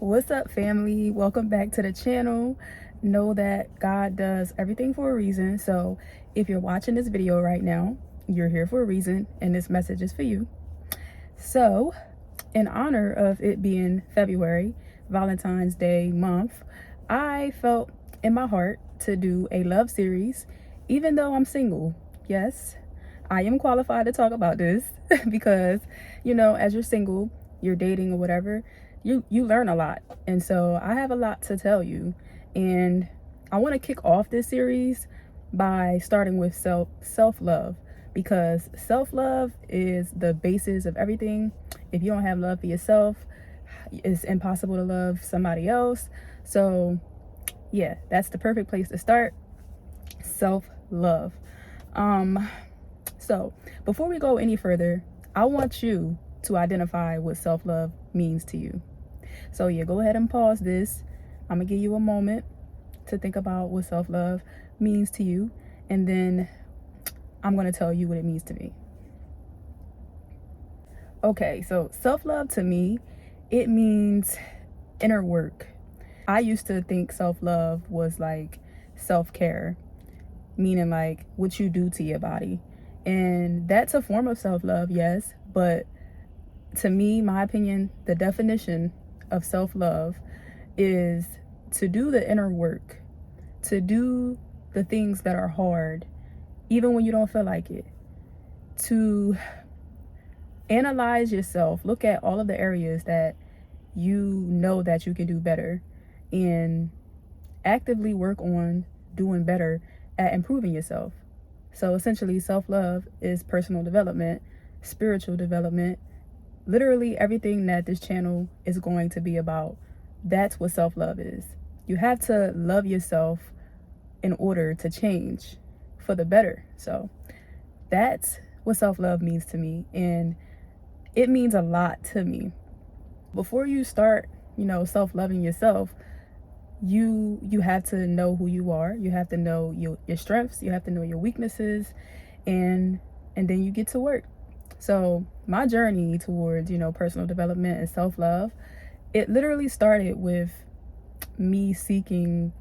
What's up, family? Welcome back to the channel. Know that God does everything for a reason. So if you're watching this video right now, you're here for a reason, and this message is for you. So in honor of it being February, Valentine's Day month, I felt in my heart to do a love series, even though I'm single. Yes, I am qualified to talk about this because, as you're single, you're dating or whatever, you learn a lot. And so I have a lot to tell you. And I want to kick off this series by starting with self-love, because self-love is the basis of everything. If you don't have love for yourself, it's impossible to love somebody else. So yeah, that's the perfect place to start. Self-love. So before we go any further, I want you to identify what self-love means to you. So yeah, go ahead and pause this. I'm gonna give you a moment to think about what self-love means to you, and then I'm gonna tell you what it means to me. Okay, so self-love to me, it means inner work. I used to think self-love was like self-care, meaning like what you do to your body. And that's a form of self-love, yes, but to me, my opinion, the definition of self-love is to do the inner work, to do the things that are hard, even when you don't feel like it, to analyze yourself, look at all of the areas that you know that you can do better, and actively work on doing better at improving yourself. So essentially, self-love is personal development, spiritual development, literally everything that this channel is going to be about. That's what self-love is. You have to love yourself in order to change for the better. So that's what self-love means to me, and it means a lot to me. Before you start, self-loving yourself, you have to know who you are. You have to know your strengths, you have to know your weaknesses, and then you get to work. So my journey towards, personal development and self-love, it literally started with me seeking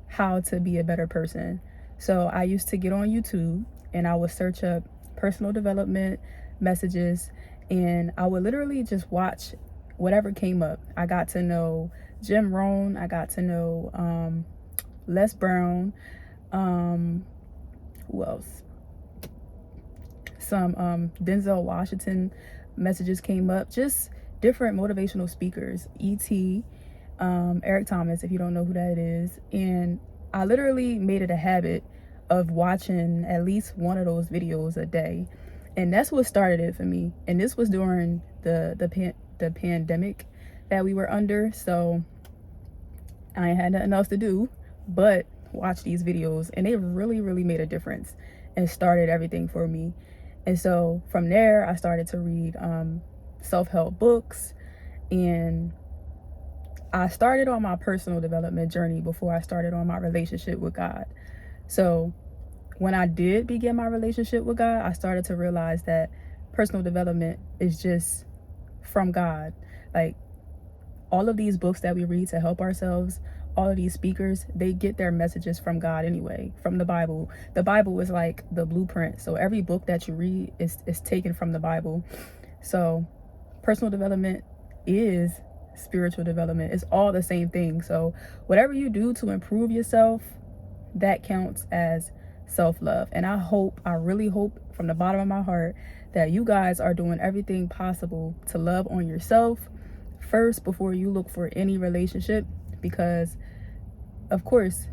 how to be a better person. So I used to get on YouTube and I would search up personal development messages, and I would literally just watch whatever came up. I got to know Jim Rohn, I got to know Les Brown, who else? Some Denzel Washington messages came up, just different motivational speakers, E.T., Eric Thomas, if you don't know who that is. And I literally made it a habit of watching at least one of those videos a day. And that's what started it for me. And this was during the pandemic that we were under. So I had nothing else to do but watch these videos. And they really, really made a difference and started everything for me. And so from there, I started to read self-help books, and I started on my personal development journey before I started on my relationship with God. So when I did begin my relationship with God, I started to realize that personal development is just from God. Like, all of these books that we read to help ourselves, all of these speakers, they get their messages from God anyway, from the Bible. The Bible is like the blueprint. So every book that you read is taken from the Bible. So personal development is spiritual development. It's all the same thing. So whatever you do to improve yourself, that counts as self-love. And I really hope from the bottom of my heart that you guys are doing everything possible to love on yourself first before you look for any relationship, because of course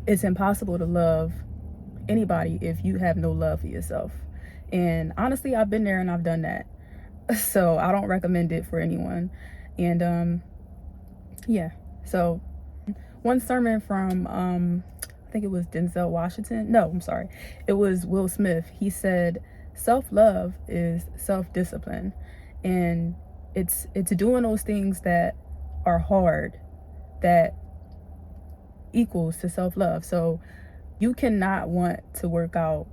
it's impossible to love anybody if you have no love for yourself. And honestly, I've been there and I've done that. So I don't recommend it for anyone. And yeah, so one sermon from I think it was Denzel Washington. No, I'm sorry. It was Will Smith. He said, self-love is self-discipline. And it's doing those things that are hard that equals to self-love. So you cannot want to work out,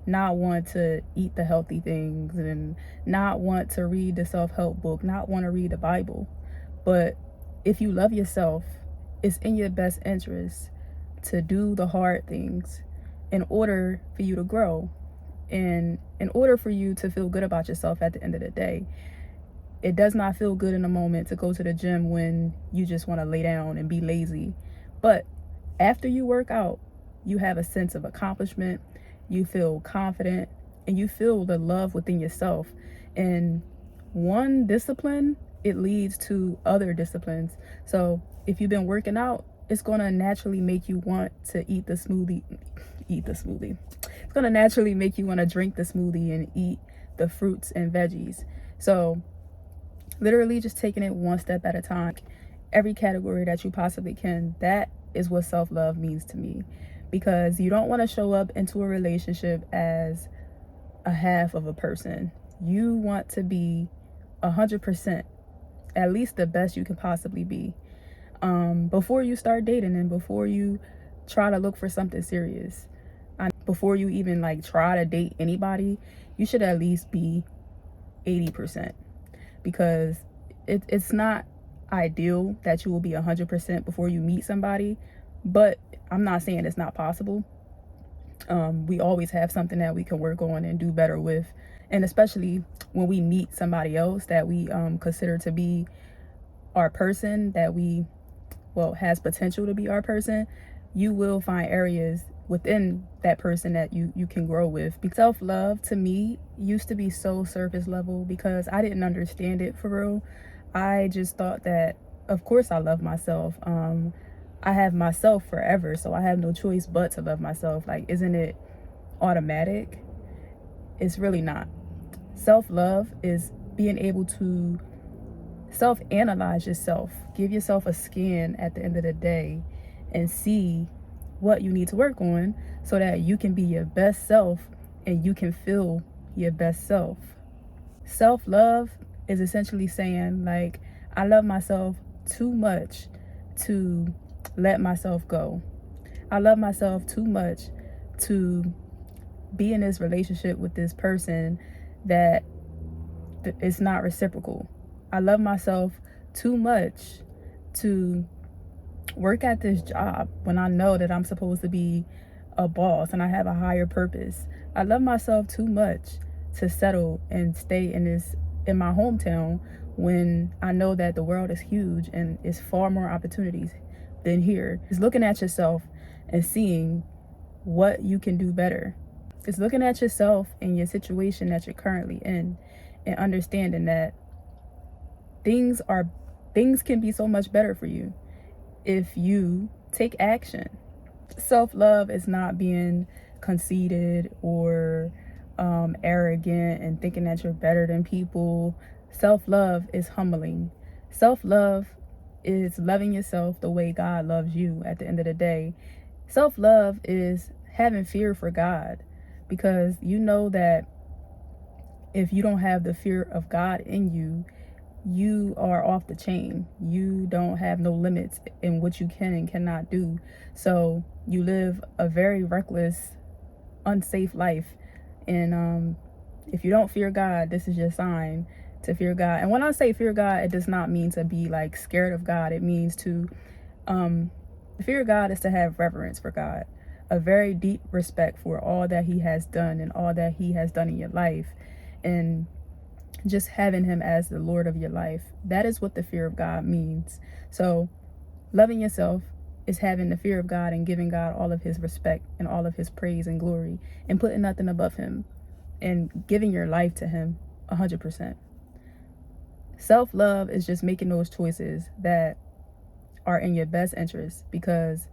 not want to eat the healthy things, and not want to read the self-help book, not want to read the Bible, but if you love yourself, it's in your best interest to do the hard things in order for you to grow and in order for you to feel good about yourself at the end of the day. It does not feel good in a moment to go to the gym when you just want to lay down and be lazy. But after you work out, you have a sense of accomplishment, you feel confident, and you feel the love within yourself. And one discipline, it leads to other disciplines. So if you've been working out, it's going to naturally make you want to eat the smoothie. It's going to naturally make you want to drink the smoothie and eat the fruits and veggies. So literally just taking it one step at a time, every category that you possibly can. That is what self-love means to me, because you don't want to show up into a relationship as a half of a person. You want to be 100%, at least the best you can possibly be, before you start dating and before you try to look for something serious. Before you even like try to date anybody, you should at least be 80%, because it's not ideal that you will be 100% before you meet somebody, but I'm not saying it's not possible. We always have something that we can work on and do better with, and especially when we meet somebody else that we consider to be our person, that we has potential to be our person, you will find areas within that person that you can grow with. Self-love to me used to be so surface level because I didn't understand it for real. I just thought that of course I love myself. I have myself forever, so I have no choice but to love myself. Like, isn't it automatic? It's really not. Self-love is being able to self-analyze yourself, give yourself a scan at the end of the day and see what you need to work on so that you can be your best self and you can feel your best self. Self-love is essentially saying, like, I love myself too much to let myself go. I love myself too much to be in this relationship with this person that it's not reciprocal. I love myself too much to work at this job when I know that I'm supposed to be a boss and I have a higher purpose. I love myself too much to settle and stay in my hometown when I know that the world is huge and it's far more opportunities than here. It's looking at yourself and seeing what you can do better. It's looking at yourself and your situation that you're currently in and understanding that things can be so much better for you if you take action. Self-love is not being conceited or arrogant and thinking that you're better than people. Self-love is humbling. Self-love is loving yourself the way God loves you at the end of the day. Self-love is having fear for God, because you know that if you don't have the fear of God in you, you are off the chain. You don't have no limits in what you can and cannot do. So you live a very reckless, unsafe life. And if you don't fear God, this is your sign to fear God. And when I say fear God, it does not mean to be like scared of God. It means to fear God is to have reverence for God, a very deep respect for all that he has done and all that he has done in your life, and just having him as the Lord of your life. That is what the fear of God means. So loving yourself is having the fear of God and giving God all of his respect and all of his praise and glory and putting nothing above him and giving your life to him 100%. Self-love is just making those choices that are in your best interest, because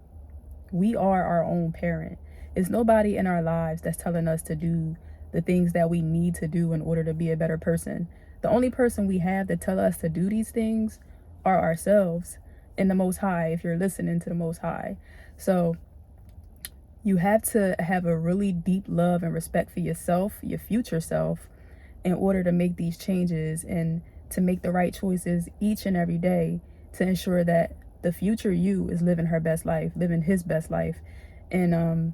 we are our own parent. It's nobody in our lives that's telling us to do the things that we need to do in order to be a better person. The only person we have to tell us to do these things are ourselves and the Most High, if you're listening to the Most High. So you have to have a really deep love and respect for yourself, your future self, in order to make these changes and to make the right choices each and every day to ensure that the future you is living her best life, living his best life. And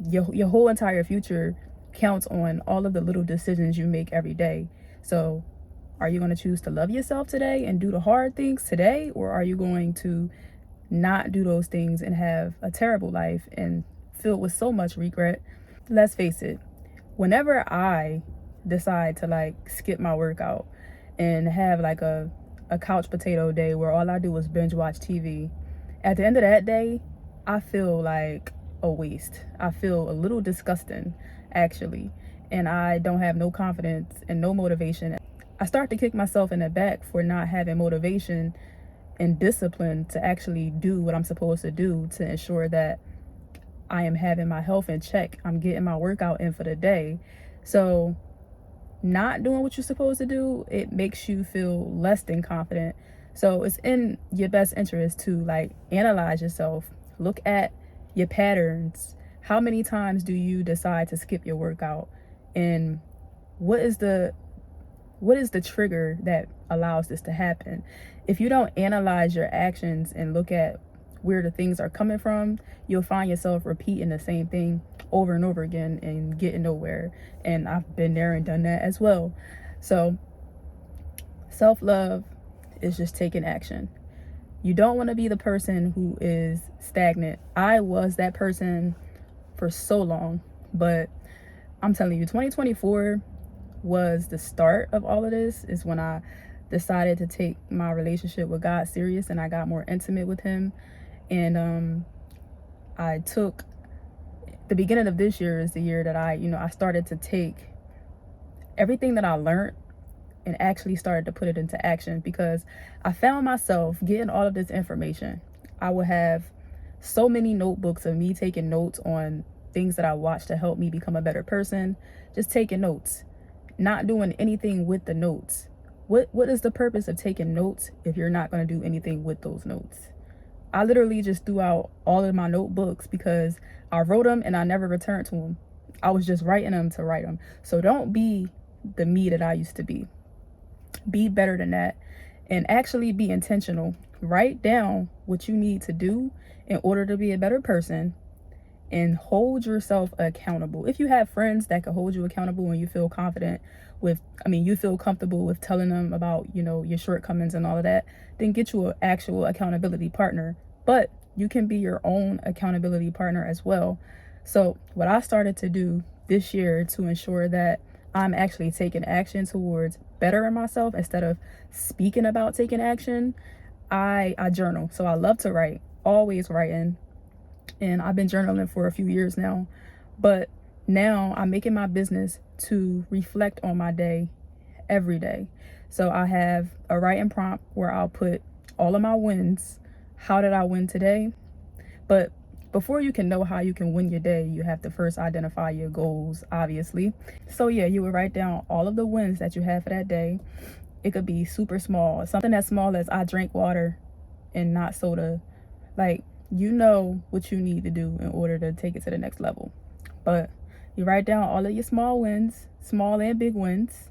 your whole entire future counts on all of the little decisions you make every day. So Are you going to choose to love yourself today and do the hard things today? Or are you going to not do those things and have a terrible life and filled with so much regret? Let's face it, whenever I decide to like skip my workout and have like a couch potato day where all I do is binge watch TV, at the end of that day, I feel like a waste. I feel a little disgusting, actually. And I don't have no confidence and no motivation. I start to kick myself in the back for not having motivation and discipline to actually do what I'm supposed to do to ensure that I am having my health in check. I'm getting my workout in for the day. So not doing what you're supposed to do, it makes you feel less than confident. So it's in your best interest to like analyze yourself, look at your patterns. How many times do you decide to skip your workout? And what is the trigger that allows this to happen? If you don't analyze your actions and look at where the things are coming from, you'll find yourself repeating the same thing over and over again and getting nowhere. And I've been there and done that as well. So self-love is just taking action. You don't want to be the person who is stagnant. I was that person for so long, but I'm telling you, 2024 was the start of all of this. Is when I decided to take my relationship with God serious and I got more intimate with him. And I took the beginning of this year is the year that I started to take everything that I learned and actually started to put it into action, because I found myself getting all of this information. I would have so many notebooks of me taking notes on things that I watched to help me become a better person, just taking notes, not doing anything with the notes. What is the purpose of taking notes if you're not going to do anything with those notes? I literally just threw out all of my notebooks because I wrote them and I never returned to them. I was just writing them to write them. So don't be the me that I used to be. Be better than that and actually be intentional. Write down what you need to do in order to be a better person and hold yourself accountable. If you have friends that can hold you accountable and you feel confident with, you feel comfortable with telling them about, your shortcomings and all of that, then get you an actual accountability partner. But you can be your own accountability partner as well. So what I started to do this year to ensure that I'm actually taking action towards bettering myself instead of speaking about taking action, I journal. So I love to write, always writing. And I've been journaling for a few years now. But now I'm making my business to reflect on my day every day. So I have a writing prompt where I'll put all of my wins. How did I win today? But before you can know how you can win your day, you have to first identify your goals, obviously. So yeah, you would write down all of the wins that you have for that day. It could be super small, something as small as I drank water and not soda. Like, you know what you need to do in order to take it to the next level. But you write down all of your small wins, small and big wins.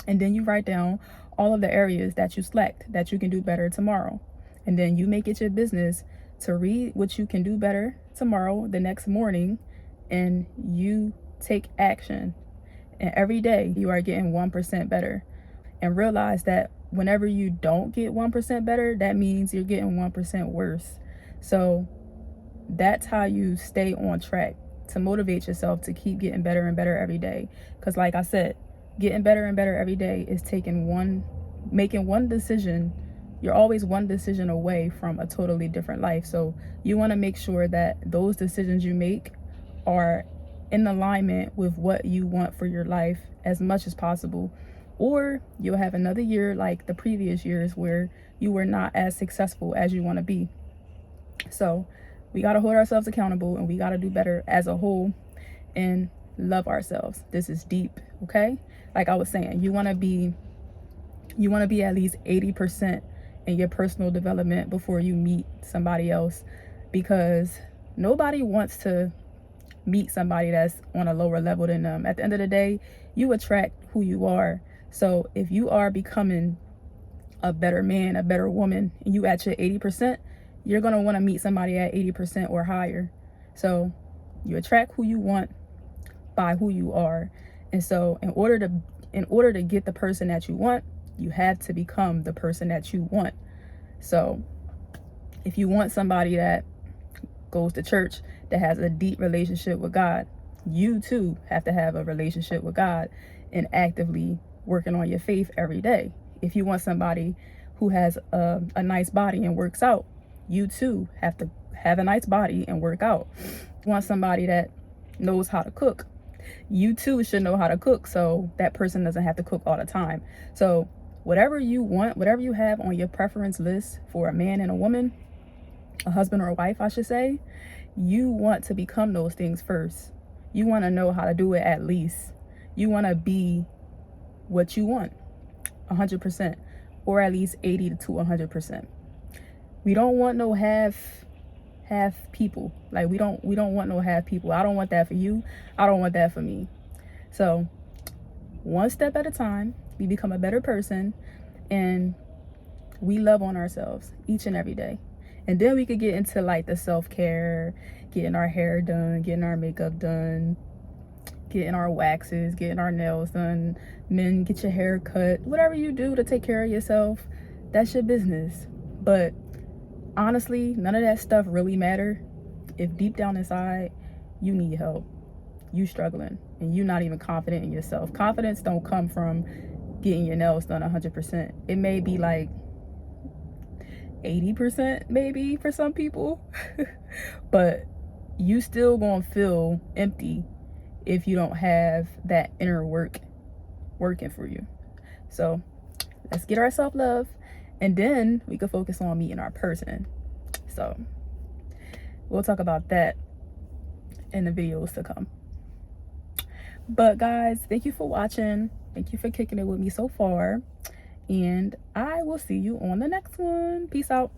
And then you write down all of the areas that you slacked that you can do better tomorrow. And then you make it your business to read what you can do better tomorrow, the next morning, and you take action. And every day you are getting 1% better. And realize that whenever you don't get 1% better, that means you're getting 1% worse. So that's how you stay on track, to motivate yourself to keep getting better and better every day. Because like I said, getting better and better every day is making one decision. You're always one decision away from a totally different life. So you want to make sure that those decisions you make are in alignment with what you want for your life as much as possible. Or you'll have another year like the previous years where you were not as successful as you want to be. So we got to hold ourselves accountable and we got to do better as a whole and love ourselves. This is deep, okay? Like I was saying, you want to be at least 80% in your personal development before you meet somebody else, because nobody wants to meet somebody that's on a lower level than them. At the end of the day, you attract who you are. So if you are becoming a better man, a better woman, and you at your 80%, you're going to want to meet somebody at 80% or higher. So you attract who you want by who you are. And so in order to in order to get the person that you want, you have to become the person that you want. So if you want somebody that goes to church, that has a deep relationship with God, you too have to have a relationship with God and actively working on your faith every day. If you want somebody who has a nice body and works out, you too have to have a nice body and work out. You want somebody that knows how to cook, you too should know how to cook, so that person doesn't have to cook all the time. So whatever you want, whatever you have on your preference list for a man and a woman, a husband or a wife, I should say, you want to become those things first. You want to know how to do it at least. You want to be what you want, 100%, or at least 80 to 100%. We don't want no half people. Like we don't want no half people. I don't want that for you. I don't want that for me. So one step at a time, we become a better person, and we love on ourselves each and every day. And then we could get into like the self-care, getting our hair done, getting our makeup done, getting our waxes, getting our nails done. Men, get your hair cut. Whatever you do to take care of yourself, that's your business. But honestly, none of that stuff really matter if deep down inside you need help, you struggling, and you not even confident in yourself. Confidence don't come from getting your nails done 100%. It may be like 80% maybe for some people, but you still gonna feel empty if you don't have that inner work working for you. So let's get our self-love, and then we can focus on meeting our person. So we'll talk about that in the videos to come. But guys, thank you for watching. Thank you for kicking it with me so far. And I will see you on the next one. Peace out.